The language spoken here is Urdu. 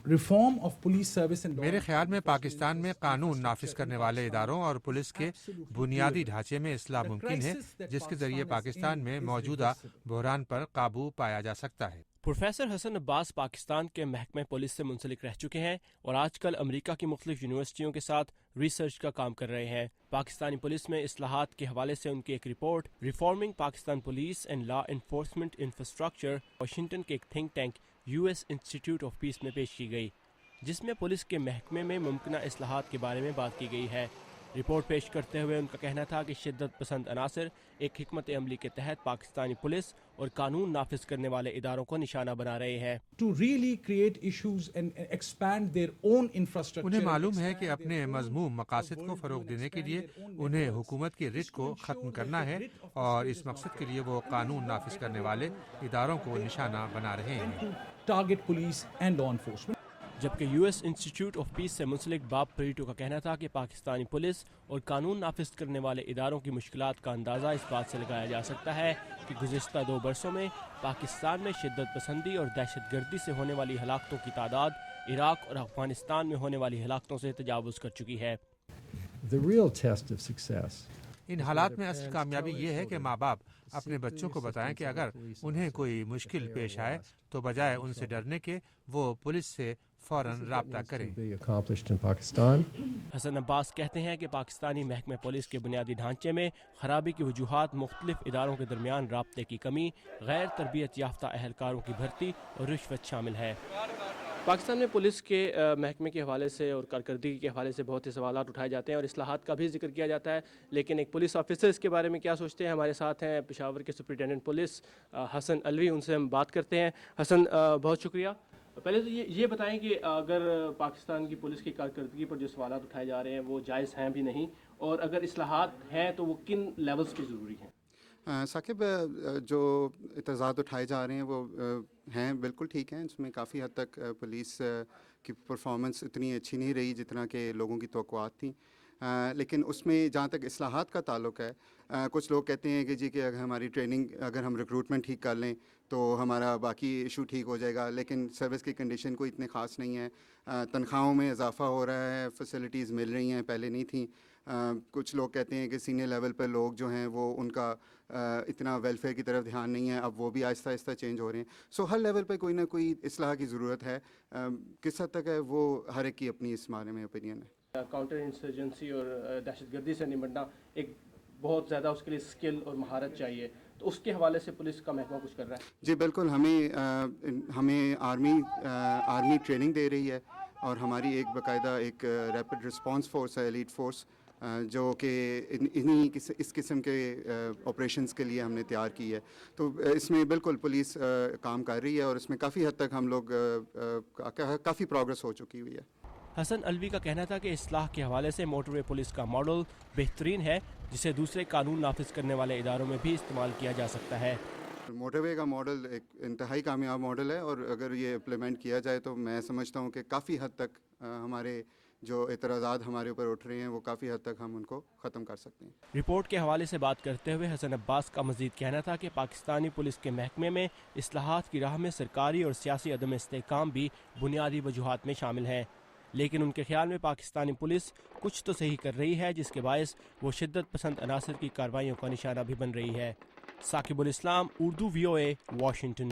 reform of police service and میرے خیال میں پاکستان میں قانون نافذ کرنے والے اداروں اور پولیس کے بنیادی ڈھانچے میں اصلاح ممکن ہے، جس کے ذریعے پاکستان میں موجودہ بحران پر قابو پایا جا سکتا ہے۔ پروفیسر حسن عباس پاکستان کے محکمہ پولیس سے منسلک رہ چکے ہیں اور آج کل امریکہ کی مختلف یونیورسٹیوں کے ساتھ ریسرچ کا کام کر رہے ہیں۔ پاکستانی پولیس میں اصلاحات کے حوالے سے ان کی ایک report reforming Pakistan police and law enforcement infrastructure Washington کے ایک think tank US institute of peace میں پیش کی گئی، جس میں پولیس کے محکمے میں ممکنہ اصلاحات کے بارے میں بات کی گئی ہے۔ رپورٹ پیش کرتے ہوئے ان کا کہنا تھا کہ شدت پسند عناصر ایک حکمت عملی کے تحت پاکستانی پولیس اور قانون نافذ کرنے والے اداروں کو نشانہ بنا رہے ہیں۔ انہیں معلوم ہے کہ اپنے مذموم مقاصد کو فروغ دینے کے لیے انہیں حکومت کی رٹ کو ختم کرنا ہے، اور اس مقصد کے لیے وہ قانون نافذ کرنے والے اداروں کو نشانہ بنا رہے ہیں۔ جبکہ US انسٹیٹیوٹ آف پیس سے منسلک باب پریٹو کا کہنا تھا کہ پاکستانی پولیس اور قانون نافذ کرنے والے اداروں کی مشکلات کا اندازہ اس بات سے لگایا جا سکتا ہے کہ گزشتہ 2 برسوں میں پاکستان میں شدت پسندی اور دہشت گردی سے ہونے والی ہلاکتوں کی تعداد عراق اور افغانستان میں ہونے والی ہلاکتوں سے تجاوز کر چکی ہے۔ ان حالات میں اصل کامیابی یہ ہے کہ ماں باپ اپنے بچوں کو بتائیں کہ اگر انہیں کوئی مشکل پیش آئے تو بجائے ان سے ڈرنے کے وہ پولیس سے فوراً رابطہ کریں۔ حسن عباس کہتے ہیں کہ پاکستانی محکمہ پولیس کے بنیادی ڈھانچے میں خرابی کی وجوہات مختلف اداروں کے درمیان رابطے کی کمی، غیر تربیت یافتہ اہلکاروں کی بھرتی اور رشوت شامل ہے۔ پاکستان میں پولیس کے محکمے کے حوالے سے اور کارکردگی کے حوالے سے بہت سے سوالات اٹھائے جاتے ہیں اور اصلاحات کا بھی ذکر کیا جاتا ہے، لیکن ایک پولیس آفیسر اس کے بارے میں کیا سوچتے ہیں؟ ہمارے ساتھ ہیں پشاور کے سپرنٹینڈنٹ پولیس حسن الوی، ان سے ہم بات کرتے ہیں۔ حسن، بہت شکریہ۔ پہلے تو یہ بتائیں کہ اگر پاکستان کی پولیس کی کارکردگی پر جو سوالات اٹھائے جا رہے ہیں وہ جائز ہیں بھی نہیں، اور اگر اصلاحات ہیں تو وہ کن لیولز کی ضروری ہیں؟ ثاقب، جو اعتراضات اٹھائے جا رہے ہیں وہ ہیں بالکل ٹھیک ہیں۔ اس میں کافی حد تک پولیس کی پرفارمنس اتنی اچھی نہیں رہی جتنا کہ لوگوں کی توقعات تھیں، لیکن اس میں جہاں تک اصلاحات کا تعلق ہے، کچھ لوگ کہتے ہیں کہ جی کہ اگر ہماری ٹریننگ، اگر ہم ریکروٹمنٹ ٹھیک کر لیں تو ہمارا باقی ایشو ٹھیک ہو جائے گا، لیکن سروس کی کنڈیشن کوئی اتنے خاص نہیں ہے۔ تنخواہوں میں اضافہ ہو رہا ہے، فیسلٹیز مل رہی ہیں، پہلے نہیں تھیں۔ کچھ لوگ کہتے ہیں کہ سینئر لیول پہ لوگ جو ہیں وہ ان کا اتنا ویلفیئر کی طرف دھیان نہیں ہے، اب وہ بھی آہستہ آہستہ چینج ہو رہے ہیں۔ سو ہر لیول پہ کوئی نہ کوئی اصلاح کی ضرورت ہے۔ کس حد تک ہے وہ ہر ایک کی اپنی اس بارے میں اوپینین ہے۔ کاؤنٹر انسرجنسی اور دہشت گردی سے نمٹنا ایک بہت زیادہ اس کے لیے اسکل اور مہارت چاہیے، تو اس کے حوالے سے پولیس کا محکمہ کچھ کر رہا ہے؟ جی بالکل، ہمیں آرمی ٹریننگ دے رہی ہے، اور ہماری ایک باقاعدہ ایک ریپڈ رسپانس فورس ہے، ایلیٹ فورس، جو کہ اس قسم کے آپریشنز کے لیے ہم نے تیار کی ہے۔ تو اس میں بالکل پولیس کام کر رہی ہے، اور اس میں کافی حد تک ہم لوگ کافی پروگرس ہو چکی ہوئی ہے۔ حسن الوی کا کہنا تھا کہ اصلاح کے حوالے سے موٹر وے پولیس کا ماڈل بہترین ہے، جسے دوسرے قانون نافذ کرنے والے اداروں میں بھی استعمال کیا جا سکتا ہے۔ موٹر وے کا ماڈل ایک انتہائی کامیاب ماڈل ہے، اور اگر یہ امپلیمنٹ کیا جائے تو میں سمجھتا ہوں کہ کافی حد تک ہمارے جو اعتراضات ہمارے اوپر اٹھ رہے ہیں وہ کافی حد تک ہم ان کو ختم کر سکتے ہیں۔ رپورٹ کے حوالے سے بات کرتے ہوئے حسن عباس کا مزید کہنا تھا کہ پاکستانی پولیس کے محکمے میں اصلاحات کی راہ میں سرکاری اور سیاسی عدم استحکام بھی بنیادی وجوہات میں شامل ہیں، لیکن ان کے خیال میں پاکستانی پولیس کچھ تو صحیح کر رہی ہے، جس کے باعث وہ شدت پسند عناصر کی کارروائیوں کا نشانہ بھی بن رہی ہے۔ ثاقب الاسلام، اردو VOA، واشنگٹن۔